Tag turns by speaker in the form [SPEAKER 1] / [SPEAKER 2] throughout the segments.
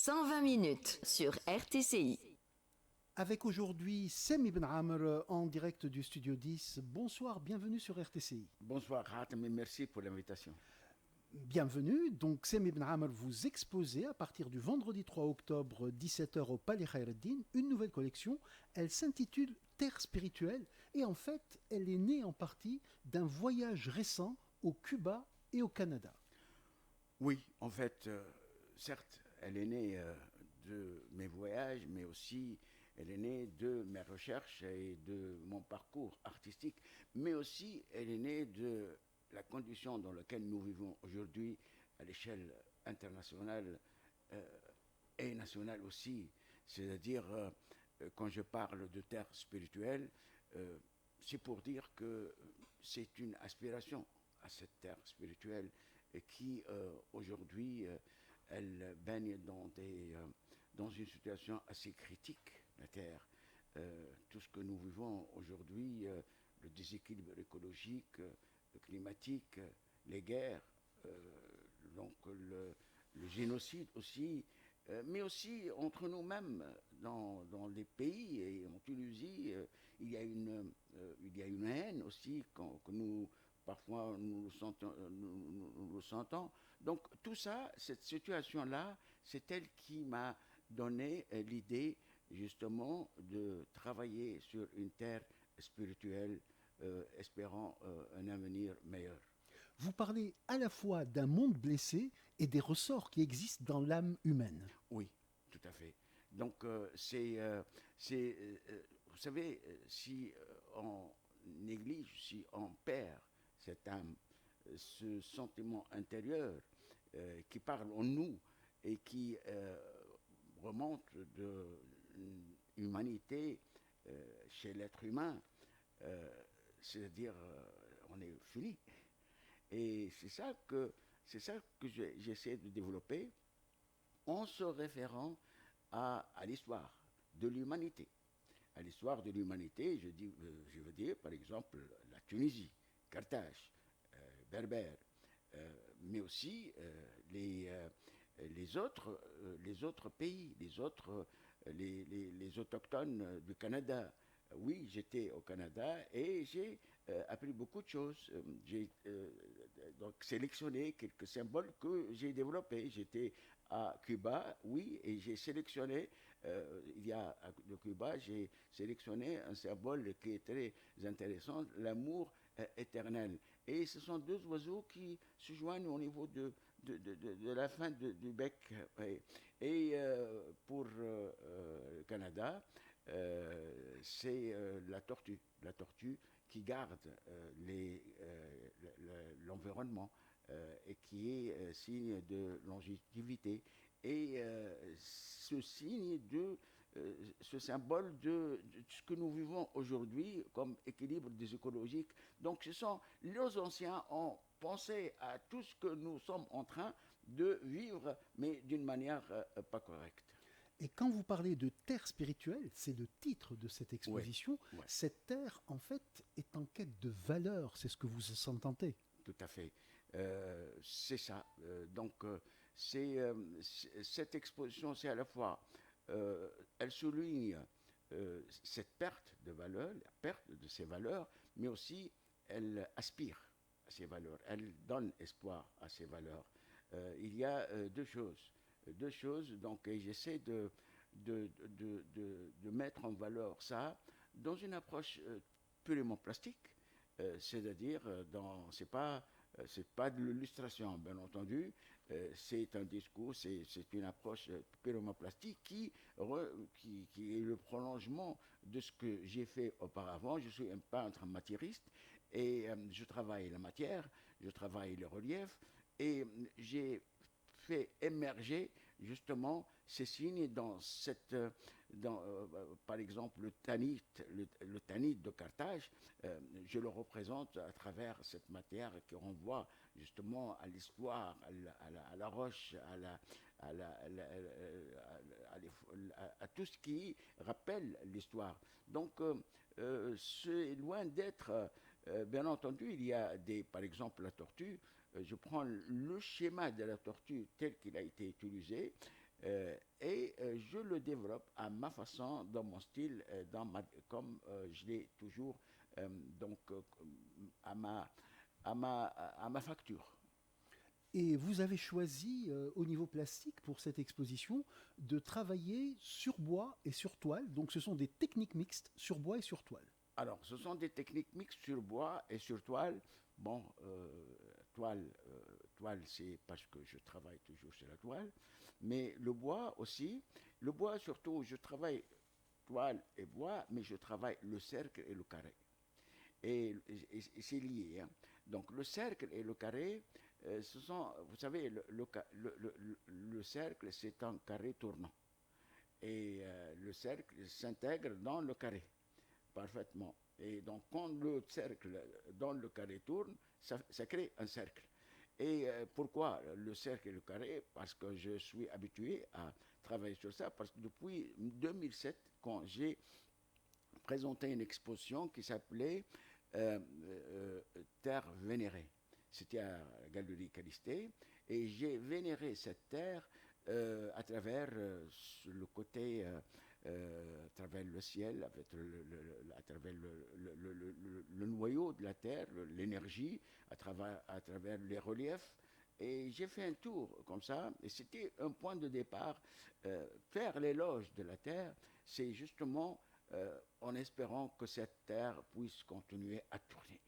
[SPEAKER 1] 120 minutes sur RTCI.
[SPEAKER 2] Avec aujourd'hui Sem Ibn Amr en direct du Studio 10. Bonsoir, bienvenue sur RTCI.
[SPEAKER 3] Bonsoir Khatem et merci pour l'invitation.
[SPEAKER 2] Bienvenue, donc Sem Ibn Amr, vous exposez à partir du vendredi 3 octobre 17h au Palais Khaireddin une nouvelle collection. Elle s'intitule Terre spirituelle et en fait elle est née en partie d'un voyage récent au Cuba et au Canada.
[SPEAKER 3] Oui, en fait, certes, elle est née de mes voyages, mais aussi elle est née de mes recherches et de mon parcours artistique, mais aussi elle est née de la condition dans laquelle nous vivons aujourd'hui à l'échelle internationale et nationale aussi. C'est-à-dire, quand je parle de terre spirituelle, c'est pour dire que c'est une aspiration à cette terre spirituelle et qui, aujourd'hui, elle baigne dans une situation assez critique, la Terre. Tout ce que nous vivons aujourd'hui, le déséquilibre écologique, climatique, les guerres, donc le génocide aussi, mais aussi entre nous-mêmes dans les pays et en Tunisie, il y a une haine aussi que nous parfois nous le sentons. Donc tout ça, cette situation-là, c'est elle qui m'a donné l'idée justement de travailler sur une terre spirituelle, espérant un avenir meilleur.
[SPEAKER 2] Vous parlez à la fois d'un monde blessé et des ressorts qui existent dans l'âme humaine.
[SPEAKER 3] Oui, tout à fait. Donc vous savez, si on néglige, si on perd cette âme, ce sentiment intérieur qui parle en nous et qui remonte de l'humanité chez l'être humain, c'est-à-dire on est fini. Et c'est ça que j'essaie de développer en se référant à l'histoire de l'humanité. À l'histoire de l'humanité, je veux dire par exemple la Tunisie, Carthage, Berbère, mais aussi les autres pays, les autochtones du Canada. Oui, j'étais au Canada et j'ai appris beaucoup de choses. J'ai donc sélectionné quelques symboles que j'ai développés. J'étais à Cuba, oui, et j'ai sélectionné, de Cuba, j'ai sélectionné un symbole qui est très intéressant, l'amour éternel. Et ce sont deux oiseaux qui se joignent au niveau de la fin du bec. Pour le Canada, c'est la tortue qui garde l'environnement et qui est signe de longévité. Et ce symbole de ce que nous vivons aujourd'hui comme équilibre des écologiques. Donc les anciens ont pensé à tout ce que nous sommes en train de vivre, mais d'une manière pas correcte.
[SPEAKER 2] Et quand vous parlez de terre spirituelle, c'est le titre de cette exposition.
[SPEAKER 3] Ouais.
[SPEAKER 2] Cette terre, en fait, est en quête de valeur. C'est ce que vous entendez.
[SPEAKER 3] Tout à fait. C'est ça. Cette exposition, c'est à la fois, elle souligne cette perte de valeur, la perte de ces valeurs, mais aussi elle aspire à ces valeurs, elle donne espoir à ces valeurs. Il y a deux choses, donc, et j'essaie de mettre en valeur ça dans une approche purement plastique, c'est-à-dire c'est pas de l'illustration, bien entendu, c'est un discours, c'est une approche purement plastique qui est le prolongement de ce que j'ai fait auparavant. Je suis un peintre matiériste et je travaille la matière, je travaille le relief et j'ai fait émerger justement ces signes par exemple le tanit de Carthage, je le représente à travers cette matière qui renvoie justement à l'histoire, à la roche, à tout ce qui rappelle l'histoire. Donc c'est loin d'être, bien entendu, il y a par exemple la tortue, je prends le schéma de la tortue tel qu'il a été utilisé, Je le développe à ma façon, dans mon style, comme je l'ai toujours, donc à ma facture.
[SPEAKER 2] Et vous avez choisi, au niveau plastique, pour cette exposition, de travailler sur bois et sur toile. Donc ce sont des techniques mixtes sur bois et sur toile.
[SPEAKER 3] Alors, ce sont des techniques mixtes sur bois et sur toile. Bon, toile, c'est parce que je travaille toujours sur la toile, mais le bois aussi. Le bois, surtout, je travaille toile et bois, mais je travaille le cercle et le carré. Et c'est lié, hein. Donc, le cercle et le carré, ce sont, vous savez, le cercle, c'est un carré tournant. Et le cercle s'intègre dans le carré parfaitement. Et donc, quand le cercle dans le carré tourne, ça crée un cercle. Et pourquoi le cercle et le carré? Parce que je suis habitué à travailler sur ça, parce que depuis 2007, quand j'ai présenté une exposition qui s'appelait Terre vénérée. C'était à la Galerie Callisté, et j'ai vénéré cette terre à travers le côté à travers le ciel, à travers le noyau de la Terre, l'énergie, à travers les reliefs. Et j'ai fait un tour comme ça, et c'était un point de départ. Faire l'éloge de la Terre, c'est justement en espérant que cette Terre puisse continuer à tourner.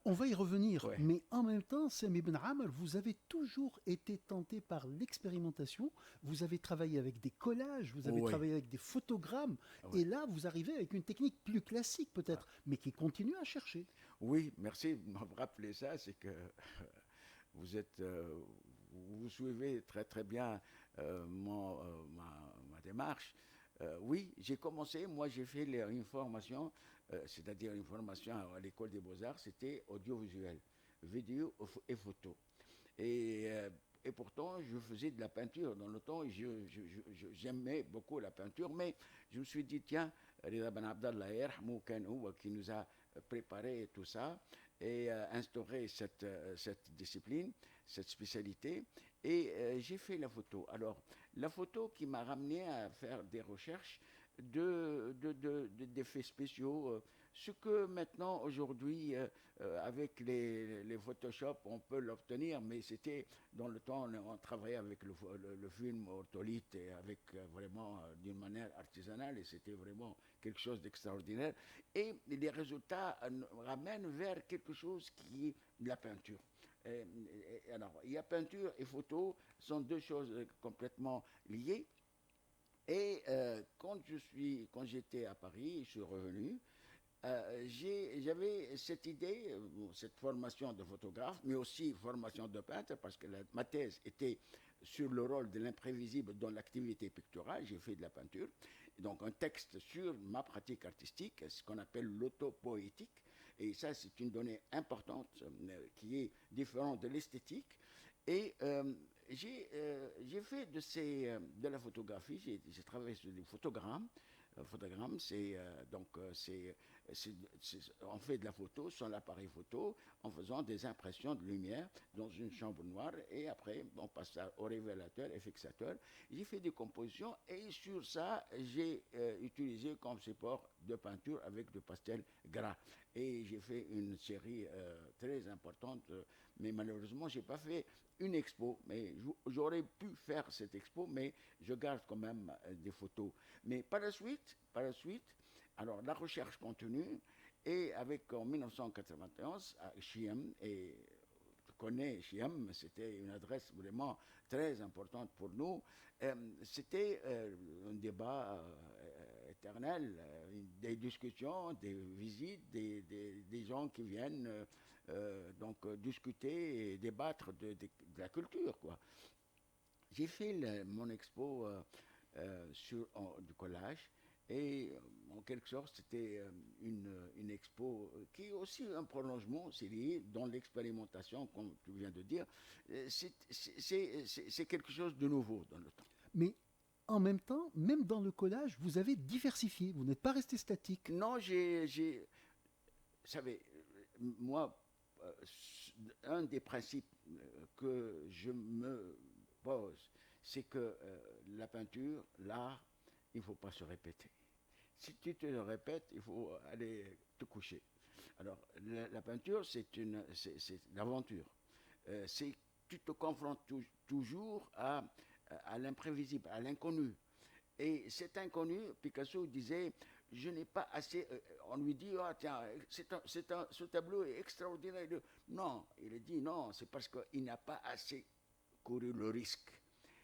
[SPEAKER 2] On va y revenir,
[SPEAKER 3] Ouais.
[SPEAKER 2] mais en même temps, Sam Ibn Amr, vous avez toujours été tenté par l'expérimentation. Vous avez travaillé avec des collages, vous avez
[SPEAKER 3] Oui.
[SPEAKER 2] travaillé avec des photogrammes,
[SPEAKER 3] Ouais.
[SPEAKER 2] et là, vous arrivez avec une technique plus classique peut-être, mais qui continue à chercher.
[SPEAKER 3] Oui, merci de me rappeler ça, c'est que vous êtes, vous suivez très très bien ma démarche. Oui, j'ai commencé, moi j'ai fait une formation, c'est-à-dire une formation à l'école des beaux-arts, c'était audiovisuel, vidéo et photo. Et, euh, et pourtant, je faisais de la peinture dans le temps, et j'aimais beaucoup la peinture, mais je me suis dit, tiens, Rida Ben Abdallah Yerhamou Kanou, qui nous a préparé tout ça et instauré cette discipline, cette spécialité, et j'ai fait la photo. Alors, la photo qui m'a ramené à faire des recherches d'effets spéciaux, ce que maintenant, aujourd'hui, avec les Photoshop, on peut l'obtenir, mais c'était dans le temps, on travaillait avec le film ortholite et avec vraiment d'une manière artisanale, et c'était vraiment quelque chose d'extraordinaire. Et les résultats ramènent vers quelque chose qui est de la peinture. Alors, il y a peinture et photo, sont deux choses complètement liées. Et quand j'étais à Paris, je suis revenu, j'avais cette idée, cette formation de photographe, mais aussi formation de peintre, parce que ma thèse était sur le rôle de l'imprévisible dans l'activité picturale. J'ai fait de la peinture, donc un texte sur ma pratique artistique, ce qu'on appelle l'autopoétique. Et ça, c'est une donnée importante qui est différente de l'esthétique. Et j'ai fait de la photographie, j'ai travaillé sur des photogrammes. Photogramme, on fait de la photo sur l'appareil photo en faisant des impressions de lumière dans une chambre noire, et après on passe au révélateur et fixateur. J'ai fait des compositions, et sur ça j'ai utilisé comme support de peinture avec du pastel gras, et j'ai fait une série très importante, mais malheureusement j'ai pas fait une expo, mais j'aurais pu faire cette expo, mais je garde quand même des photos. Mais par la suite, alors la recherche continue, et en 1991, à Chiem, et tu connais Chiem, c'était une adresse vraiment très importante pour nous. C'était un débat éternel, des discussions, des visites, des gens qui viennent discuter et débattre de la culture, quoi. J'ai fait mon expo du collage, et en quelque sorte c'était une expo qui est aussi un prolongement, c'est lié dans l'expérimentation, comme tu viens de dire. C'est quelque chose de nouveau dans le temps.
[SPEAKER 2] Mais en même temps, même dans le collage, vous avez diversifié, vous n'êtes pas resté statique.
[SPEAKER 3] Non, vous savez, moi, un des principes que je me pose, c'est que la peinture, l'art, il ne faut pas se répéter. Si tu te répètes, il faut aller te coucher. Alors, la peinture, c'est l'aventure. Tu te confrontes toujours à l'imprévisible, à l'inconnu. Et cet inconnu, Picasso disait, je n'ai pas assez. On lui dit, ah, tiens, ce tableau est extraordinaire. Non, il a dit non, c'est parce qu'il n'a pas assez couru le risque.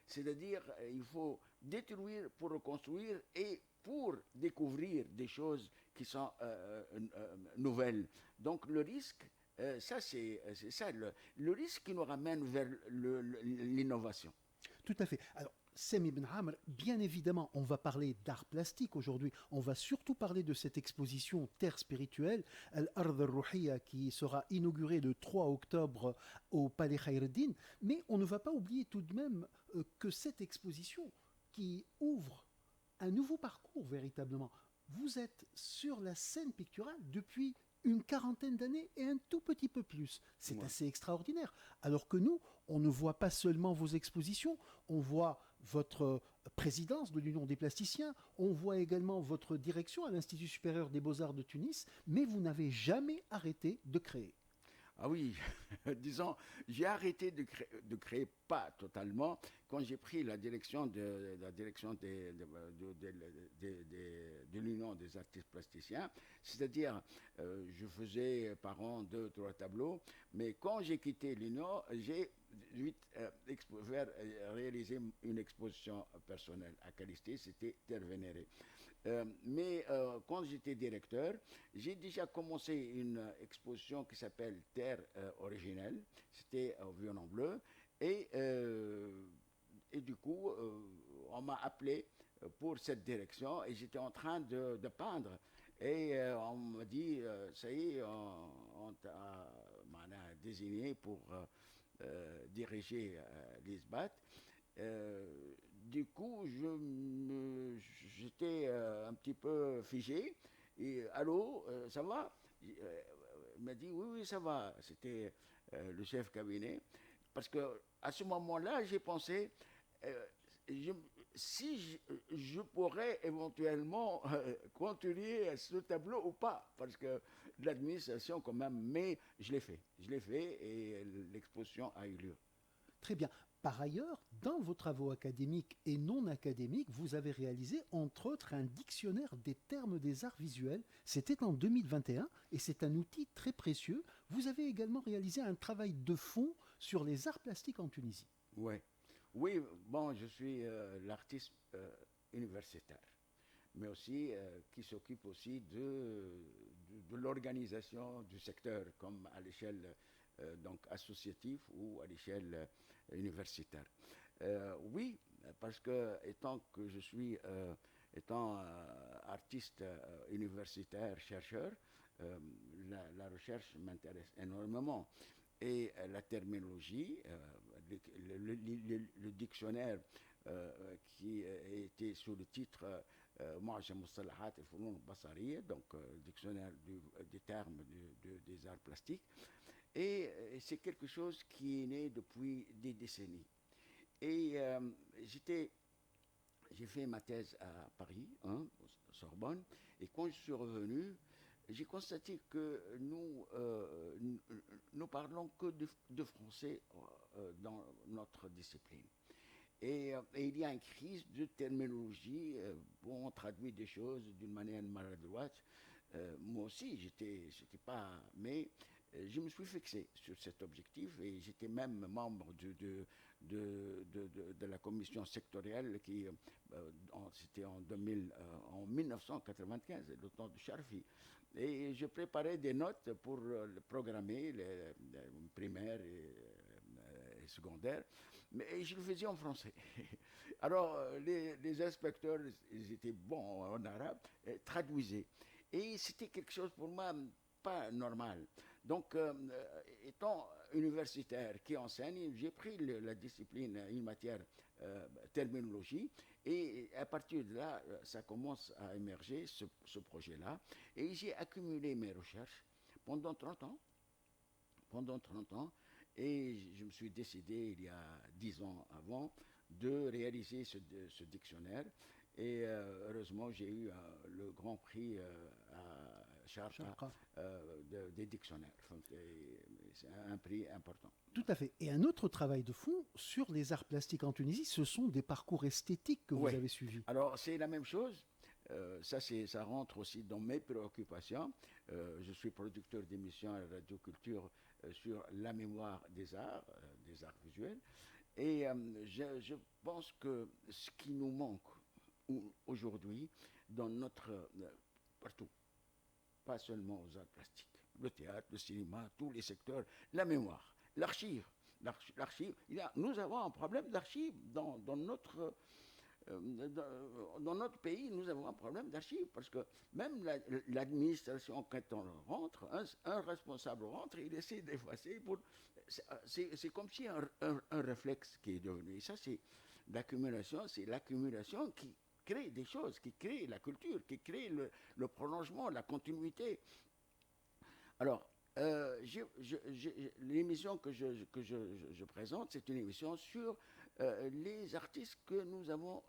[SPEAKER 3] C'est-à-dire, il faut détruire pour reconstruire et pour découvrir des choses qui sont nouvelles. Donc le risque, ça c'est ça, le risque qui nous ramène vers l'innovation.
[SPEAKER 2] Tout à fait. Alors, Sem Ibn Amr, bien évidemment, on va parler d'art plastique aujourd'hui. On va surtout parler de cette exposition Terre spirituelle, Al-Ard al-Ruhiya, qui sera inaugurée le 3 octobre au Palais Khaireddin. Mais on ne va pas oublier tout de même que cette exposition qui ouvre un nouveau parcours véritablement. Vous êtes sur la scène picturale depuis une quarantaine d'années et un tout petit peu plus. C'est
[SPEAKER 3] Ouais.
[SPEAKER 2] assez extraordinaire. Alors que nous, on ne voit pas seulement vos expositions, on voit votre présidence de l'Union des plasticiens, on voit également votre direction à l'Institut supérieur des beaux-arts de Tunis, mais vous n'avez jamais arrêté de créer.
[SPEAKER 3] Ah oui, disons, j'ai arrêté de créer, pas totalement, quand j'ai pris la direction de l'Union des artistes plasticiens, c'est-à-dire je faisais par an 2, 3 tableaux, mais quand j'ai quitté l'Union, j'ai vite réalisé une exposition personnelle à Calisthée, c'était Terre Vénérée. Mais quand j'étais directeur, j'ai déjà commencé une exposition qui s'appelle Terre originelle. C'était au Violon Bleu. Et du coup, on m'a appelé pour cette direction et j'étais en train de peindre. Et on m'a dit, ça y est, on m'a désigné pour diriger l'ISBAT. Du coup, j'étais un petit peu figé. Et allô, ça va? Il m'a dit oui, oui, ça va. C'était le chef cabinet. Parce que à ce moment-là, j'ai pensé euh, je- si je pourrais éventuellement continuer ce tableau ou pas. Parce que l'administration, quand même, mais je l'ai fait. Je l'ai fait et l'exposition a eu lieu.
[SPEAKER 2] Très bien. Par ailleurs, dans vos travaux académiques et non académiques, vous avez réalisé, entre autres, un dictionnaire des termes des arts visuels. C'était en 2021 et c'est un outil très précieux. Vous avez également réalisé un travail de fond sur les arts plastiques en Tunisie.
[SPEAKER 3] Ouais. Oui, bon, je suis l'artiste universitaire, mais aussi qui s'occupe aussi de l'organisation du secteur, comme à l'échelle donc associative ou à l'échelle universitaire. Oui, parce que étant que je suis étant artiste universitaire, chercheur, la recherche m'intéresse énormément. Et la terminologie, le dictionnaire qui était sous le titre معجم مصطلحات الفنون البصرية, donc dictionnaire des termes des arts plastiques. Et c'est quelque chose qui est né depuis des décennies. Et j'ai fait ma thèse à Paris, hein, Sorbonne, et quand je suis revenu, j'ai constaté que nous parlons que de français dans notre discipline. Et il y a une crise de terminologie. Bon, on traduit des choses d'une manière maladroite. Moi aussi, j'étais pas. Mais je me suis fixé sur cet objectif et j'étais même membre de la commission sectorielle qui, c'était en 1995, le temps de Charfi. Et je préparais des notes pour programmer les primaires et secondaires, mais je le faisais en français. Alors, les inspecteurs, ils étaient bons en arabe, traduisaient. Et c'était quelque chose pour moi pas normal. Donc, étant universitaire qui enseigne, j'ai pris la discipline, une matière terminologie, et à partir de là, ça commence à émerger, ce projet-là, et j'ai accumulé mes recherches pendant 30 ans, pendant 30 ans, et je me suis décidé, il y a 10 ans avant, de réaliser ce dictionnaire. Et heureusement, j'ai eu le grand prix à Sharqa
[SPEAKER 2] Sharqa.
[SPEAKER 3] des dictionnaires. C'est un prix important.
[SPEAKER 2] Tout à fait. Et un autre travail de fond sur les arts plastiques en Tunisie, ce sont des parcours esthétiques que vous
[SPEAKER 3] Oui.
[SPEAKER 2] avez suivis.
[SPEAKER 3] Alors, c'est la même chose. Ça rentre aussi dans mes préoccupations. Je suis producteur d'émissions à la Radio Culture sur la mémoire des arts visuels. Et je pense que ce qui nous manque aujourd'hui dans partout, pas seulement aux arts plastiques, le théâtre, le cinéma, tous les secteurs, la mémoire, l'archive. Nous avons un problème d'archives dans notre pays. Nous avons un problème d'archives parce que même l'administration, quand on rentre, un responsable rentre, il essaie d'effacer. C'est comme si un réflexe qui est devenu. Et ça, c'est l'accumulation qui crée des choses, qui crée la culture, qui crée le prolongement, la continuité. Alors, l'émission que je présente, c'est une émission sur les artistes que nous avons,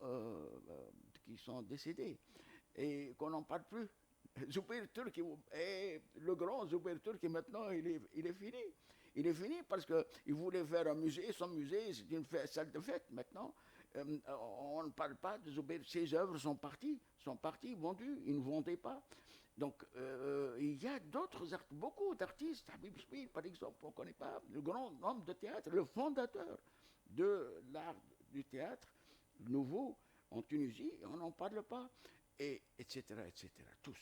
[SPEAKER 3] qui sont décédés et qu'on n'en parle plus. Zoubeir Turki, le grand Zoubeir Turki, maintenant, il est fini. Il est fini parce qu'il voulait faire un musée. Son musée, c'est une salle de fête maintenant. On ne parle pas de Zoubeir. Ses œuvres sont parties, vendues. Il ne vendait pas. Donc, il y a beaucoup d'artistes. Habib Chmil, par exemple, on ne connaît pas. Le grand homme de théâtre, le fondateur de l'art du théâtre nouveau en Tunisie, on n'en parle pas. Et etc., etc. Tous.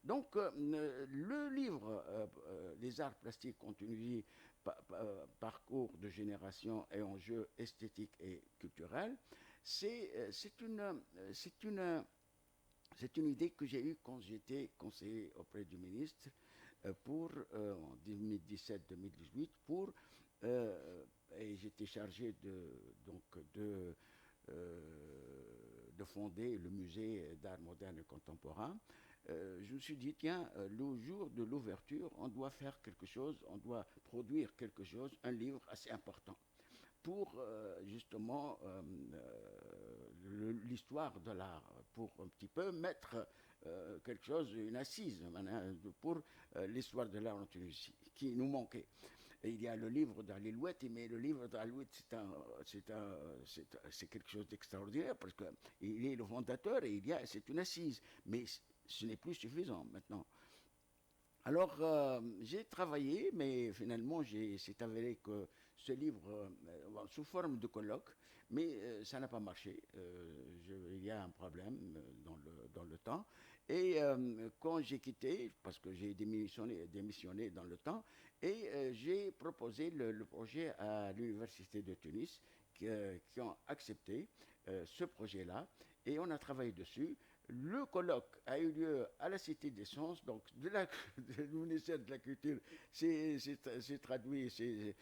[SPEAKER 3] Donc, le livre Les arts plastiques en Tunisie, parcours de génération et enjeux esthétiques et culturels, c'est une idée que j'ai eue quand j'étais conseiller auprès du ministre en 2017-2018 et j'étais chargé de fonder le musée d'art moderne et contemporain. Je me suis dit, tiens, le jour de l'ouverture, on doit faire quelque chose, on doit produire quelque chose, un livre assez important pour justement l'histoire de l'art, pour un petit peu mettre quelque chose, une assise pour l'histoire de l'art en Tunisie, qui nous manquait. Et il y a le livre d'Ali Louet, mais le livre d'Ali Louet, c'est quelque chose d'extraordinaire parce qu'il est le fondateur et c'est une assise. Mais ce n'est plus suffisant maintenant. Alors, j'ai travaillé, mais finalement, c'est avéré que ce livre, sous forme de colloque, mais ça n'a pas marché. Il y a un problème dans le temps. Et quand j'ai quitté, parce que j'ai démissionné dans le temps, et j'ai proposé le projet à l'Université de Tunis, qui ont accepté ce projet-là, et on a travaillé dessus. Le colloque a eu lieu à la Cité des Sciences, donc du ministère de la Culture. C'est traduit, il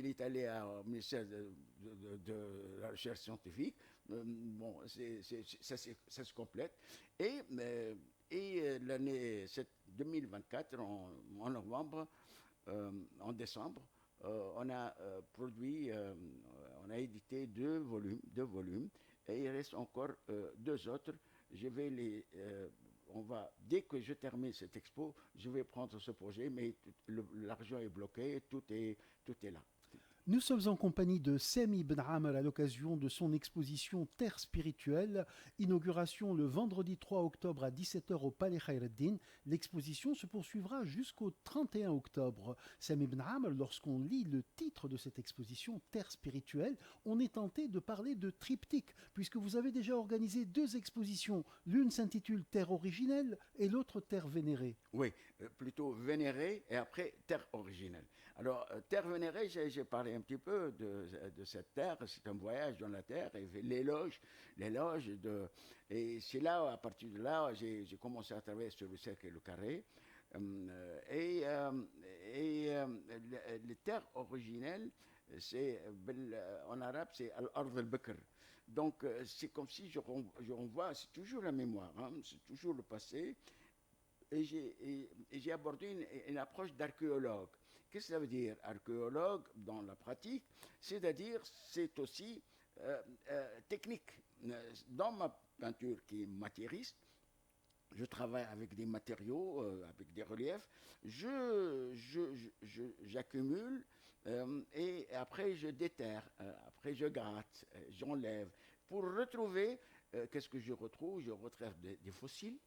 [SPEAKER 3] est allé au ministère de la Recherche scientifique. Bon, ça se complète. Et l'année 2024, en novembre, en décembre, on a on a édité deux volumes. Et il reste encore deux autres. Dès que je termine cette expo, je vais prendre ce projet, mais l'argent est bloqué, tout est là.
[SPEAKER 2] Nous sommes en compagnie de Sami Ben Amer à l'occasion de son exposition Terre spirituelle, inauguration le vendredi 3 octobre à 17h au Palais Khaireddin. L'exposition se poursuivra jusqu'au 31 octobre. Sami Ben Amer, lorsqu'on lit le titre de cette exposition Terre spirituelle, on est tenté de parler de triptyque, puisque vous avez déjà organisé deux expositions. L'une s'intitule Terre originelle et l'autre Terre vénérée.
[SPEAKER 3] Oui, plutôt vénérée et après Terre originelle. Alors, Terre vénérée, j'ai parlé un petit peu de cette terre. C'est un voyage dans la terre et l'éloge et c'est là, à partir de là, j'ai commencé à travailler sur le cercle et le carré. Les terres originelles, en arabe, c'est Al-Ard al-Bakr. Donc, c'est comme si je renvoie, c'est toujours la mémoire, c'est toujours le passé. j'ai abordé une approche d'archéologue. Qu'est-ce que ça veut dire, archéologue, dans la pratique? C'est-à-dire, c'est aussi technique. Dans ma peinture qui est matériste, je travaille avec des matériaux, avec des reliefs, j'accumule et après je déterre, après je gratte, j'enlève. Pour retrouver, qu'est-ce que je retrouve? Je retrouve des fossiles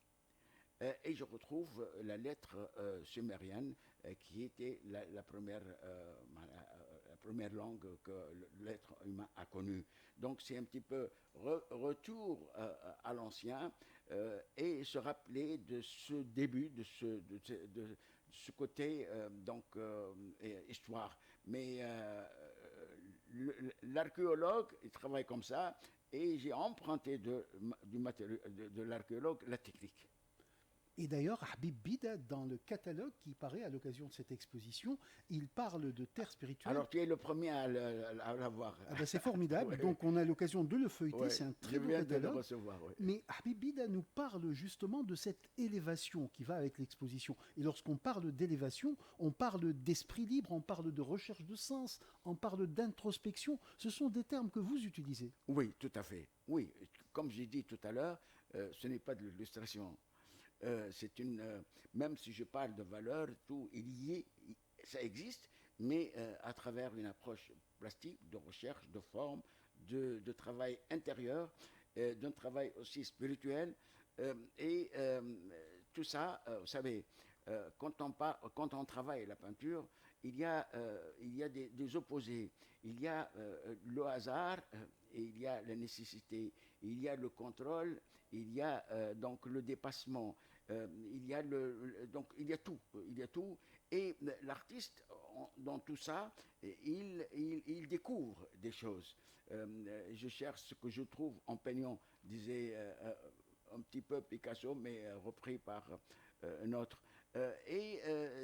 [SPEAKER 3] et je retrouve la lettre sumérienne qui était la première langue que l'être humain a connue. Donc c'est un petit peu retour à l'ancien et se rappeler de ce début, de ce côté histoire. Mais l'archéologue, il travaille comme ça et j'ai emprunté de l'archéologue la technique.
[SPEAKER 2] Et d'ailleurs, Habib Bida, dans le catalogue qui paraît à l'occasion de cette exposition, il parle de terre spirituelle.
[SPEAKER 3] Alors tu es le premier à l'avoir.
[SPEAKER 2] Ah ben c'est formidable,
[SPEAKER 3] Ouais.
[SPEAKER 2] donc on a l'occasion de le feuilleter,
[SPEAKER 3] Ouais,
[SPEAKER 2] c'est un
[SPEAKER 3] je
[SPEAKER 2] très beau
[SPEAKER 3] viens de le
[SPEAKER 2] catalogue.
[SPEAKER 3] recevoir. Ouais.
[SPEAKER 2] Mais Habib Bida nous parle justement de cette élévation qui va avec l'exposition. Et lorsqu'on parle d'élévation, on parle d'esprit libre, on parle de recherche de sens, on parle d'introspection. Ce sont des termes que vous utilisez.
[SPEAKER 3] Oui, tout à fait. Oui, comme j'ai dit tout à l'heure, ce n'est pas de l'illustration. Même si je parle de valeur, tout, ça existe, mais à travers une approche plastique, de recherche, de forme, de travail intérieur, d'un travail aussi spirituel. Et tout ça, vous savez, quand on travaille la peinture, il y a des opposés. Il y a le hasard et il y a la nécessité. Il y a le contrôle, il y a donc le dépassement. Donc il y a tout. Il y a tout. Et l'artiste, dans tout ça, il découvre des choses. Je cherche ce que je trouve en peignant, disait un petit peu Picasso, mais repris par un autre.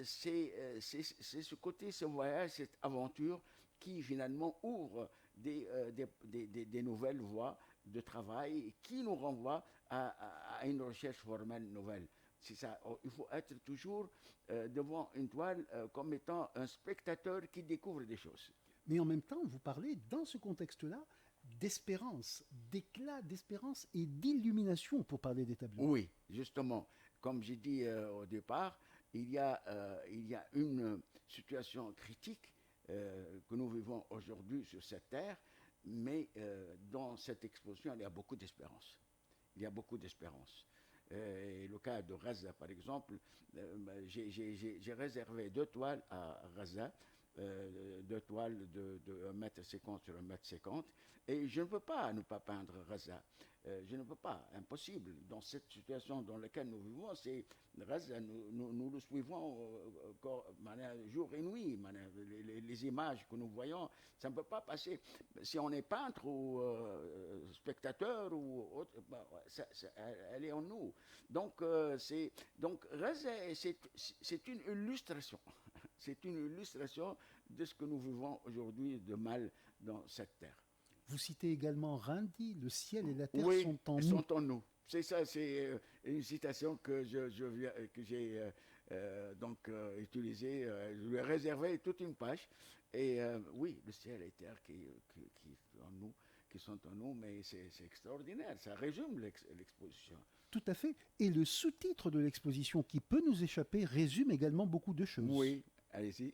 [SPEAKER 3] C'est ce côté, ce voyage, cette aventure qui finalement ouvre des nouvelles voies de travail et qui nous renvoie à une recherche formelle nouvelle. C'est ça. Il faut être toujours devant une toile comme étant un spectateur qui découvre des choses.
[SPEAKER 2] Mais en même temps, vous parlez, dans ce contexte-là, d'espérance, d'éclat d'espérance et d'illumination, pour parler des tableaux.
[SPEAKER 3] Oui, justement. Comme j'ai dit au départ, il y a une situation critique que nous vivons aujourd'hui sur cette terre, mais dans cette exposition, il y a beaucoup d'espérance. Il y a beaucoup d'espérance. Et le cas de Gaza, par exemple, j'ai réservé 2 toiles à Gaza, 2 toiles de 1,50 m sur 1,50 m, et je ne peux pas ne pas peindre Gaza. Je ne peux pas, impossible. Dans cette situation dans laquelle nous vivons, c'est Gaza, nous le suivons jour et nuit. Les images que nous voyons, ça ne peut pas passer. Si on est peintre ou spectateur ou autre, elle est en nous. Donc Gaza, c'est une illustration. C'est une illustration de ce que nous vivons aujourd'hui de mal dans cette terre.
[SPEAKER 2] Vous citez également Rindi, le ciel et la terre
[SPEAKER 3] Oui,
[SPEAKER 2] sont en nous.
[SPEAKER 3] sont en nous. C'est ça, c'est une citation que j'ai utilisée. Je lui ai réservé toute une page. Et oui, le ciel et la terre qui sont en nous, mais c'est extraordinaire. Ça résume l'exposition.
[SPEAKER 2] Tout à fait. Et le sous-titre de l'exposition qui peut nous échapper résume également beaucoup de choses.
[SPEAKER 3] Oui, allez-y.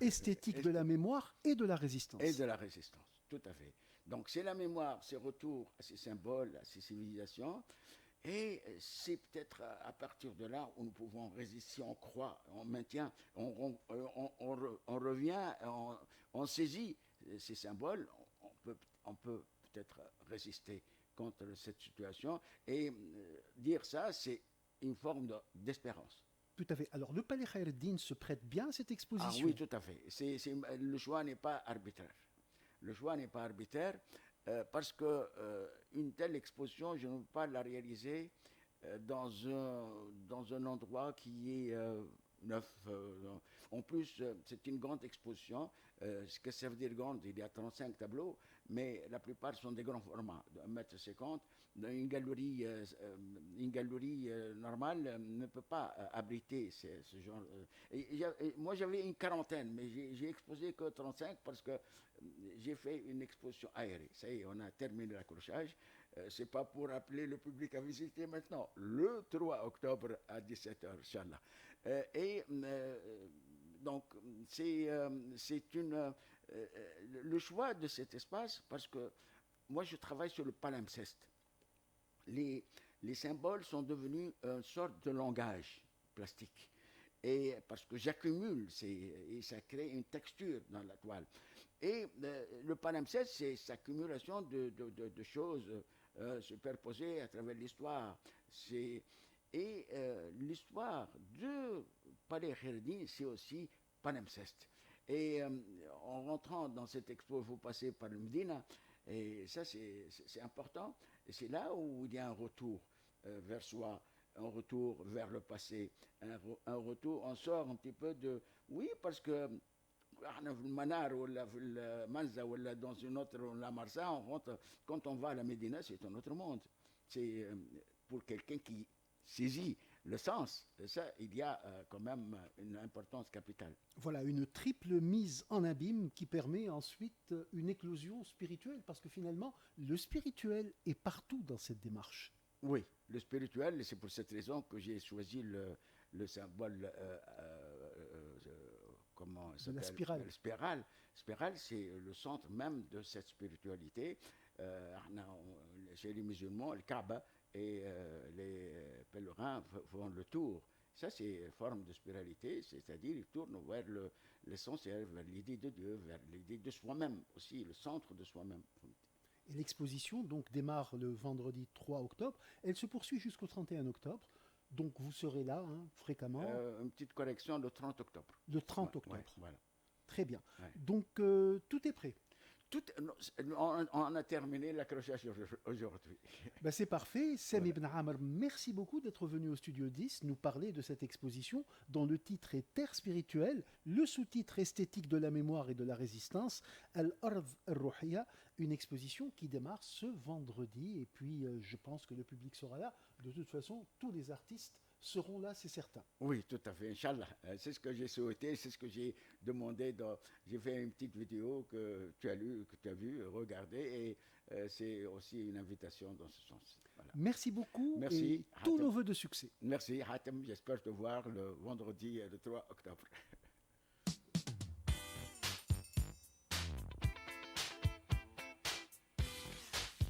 [SPEAKER 2] Esthétique de la mémoire et de la résistance.
[SPEAKER 3] Et de la résistance, tout à fait. Donc c'est la mémoire, c'est retour à ces symboles, à ces civilisations, et c'est peut-être à partir de là où nous pouvons résister, si on croit, on maintient, on revient, on saisit ces symboles, on peut peut-être résister contre cette situation, et dire ça, c'est une forme d'espérance.
[SPEAKER 2] Tout à fait. Alors le Palais Khaireddine se prête bien à cette exposition.
[SPEAKER 3] Ah oui, tout à fait. Le choix n'est pas arbitraire. Le choix n'est pas arbitraire parce qu'une telle exposition, je ne peux pas la réaliser dans un endroit qui est neuf. En plus, c'est une grande exposition. Ce que ça veut dire grande, il y a 35 tableaux. mais la plupart sont des grands formats, de 1,50 m. Une galerie normale ne peut pas abriter ce genre. Moi, j'avais une quarantaine, mais j'ai exposé que 35 parce que j'ai fait une exposition aérée. Ça y est, on a terminé l'accrochage. C'est pas pour appeler le public à visiter maintenant. Le 3 octobre à 17h, Inch'Allah. Donc, c'est le choix de cet espace, parce que moi, je travaille sur le palimpseste. Les symboles sont devenus une sorte de langage plastique. Et parce que j'accumule, et ça crée une texture dans la toile. Et le palimpseste, c'est cette accumulation de choses superposées à travers l'histoire. L'histoire de Palais Khaireddine, c'est aussi palimpseste. Et en rentrant dans cette expo, vous passez par le Médina, et ça c'est important. Et c'est là où il y a un retour vers soi, un retour vers le passé, un retour, on sort un petit peu de... Oui, parce que في المنار ولا في المنزه ولا dans une autre, la Marsa, on rentre, quand on va à la Médina, c'est un autre monde. C'est pour quelqu'un qui saisit le sens, et ça, il y a quand même une importance capitale.
[SPEAKER 2] Voilà, une triple mise en abîme qui permet ensuite une éclosion spirituelle, parce que finalement, le spirituel est partout dans cette démarche.
[SPEAKER 3] Oui, le spirituel, et c'est pour cette raison que j'ai choisi le symbole, comment ça s'appelle ?
[SPEAKER 2] La spirale.
[SPEAKER 3] La spirale. Spirale, c'est le centre même de cette spiritualité. Chez les musulmans, le Kaaba et les pèlerins font le tour. Ça, c'est une forme de spiralité, c'est-à-dire ils tournent vers l'essentiel, vers l'idée de Dieu, vers l'idée de soi-même aussi, le centre de soi-même.
[SPEAKER 2] Et l'exposition donc démarre le vendredi 3 octobre. Elle se poursuit jusqu'au 31 octobre. Donc vous serez là fréquemment.
[SPEAKER 3] Une petite correction, le 30 octobre.
[SPEAKER 2] Le 30 octobre.
[SPEAKER 3] Ouais, voilà.
[SPEAKER 2] Très bien.
[SPEAKER 3] Ouais.
[SPEAKER 2] Donc tout est prêt.
[SPEAKER 3] On a terminé l'accrochage aujourd'hui.
[SPEAKER 2] Ben, c'est parfait. Sem
[SPEAKER 3] Voilà.
[SPEAKER 2] Ibn Amr, merci beaucoup d'être venu au Studio 10 nous parler de cette exposition dont le titre est Terre spirituelle, le sous-titre esthétique de la mémoire et de la résistance, Al-Ard al-Ruhiya, une exposition qui démarre ce vendredi. Et puis je pense que le public sera là. De toute façon, tous les artistes seront là, c'est certain.
[SPEAKER 3] Oui, tout à fait, Inch'Allah. C'est ce que j'ai souhaité, c'est ce que j'ai demandé. J'ai fait une petite vidéo que tu as lue, que tu as vue, regardée, et c'est aussi une invitation dans ce sens. Voilà.
[SPEAKER 2] Merci beaucoup.
[SPEAKER 3] Merci,
[SPEAKER 2] et tous
[SPEAKER 3] Hatem.
[SPEAKER 2] nos voeux de succès.
[SPEAKER 3] Merci, Hatem. J'espère te voir le vendredi, le 3 octobre.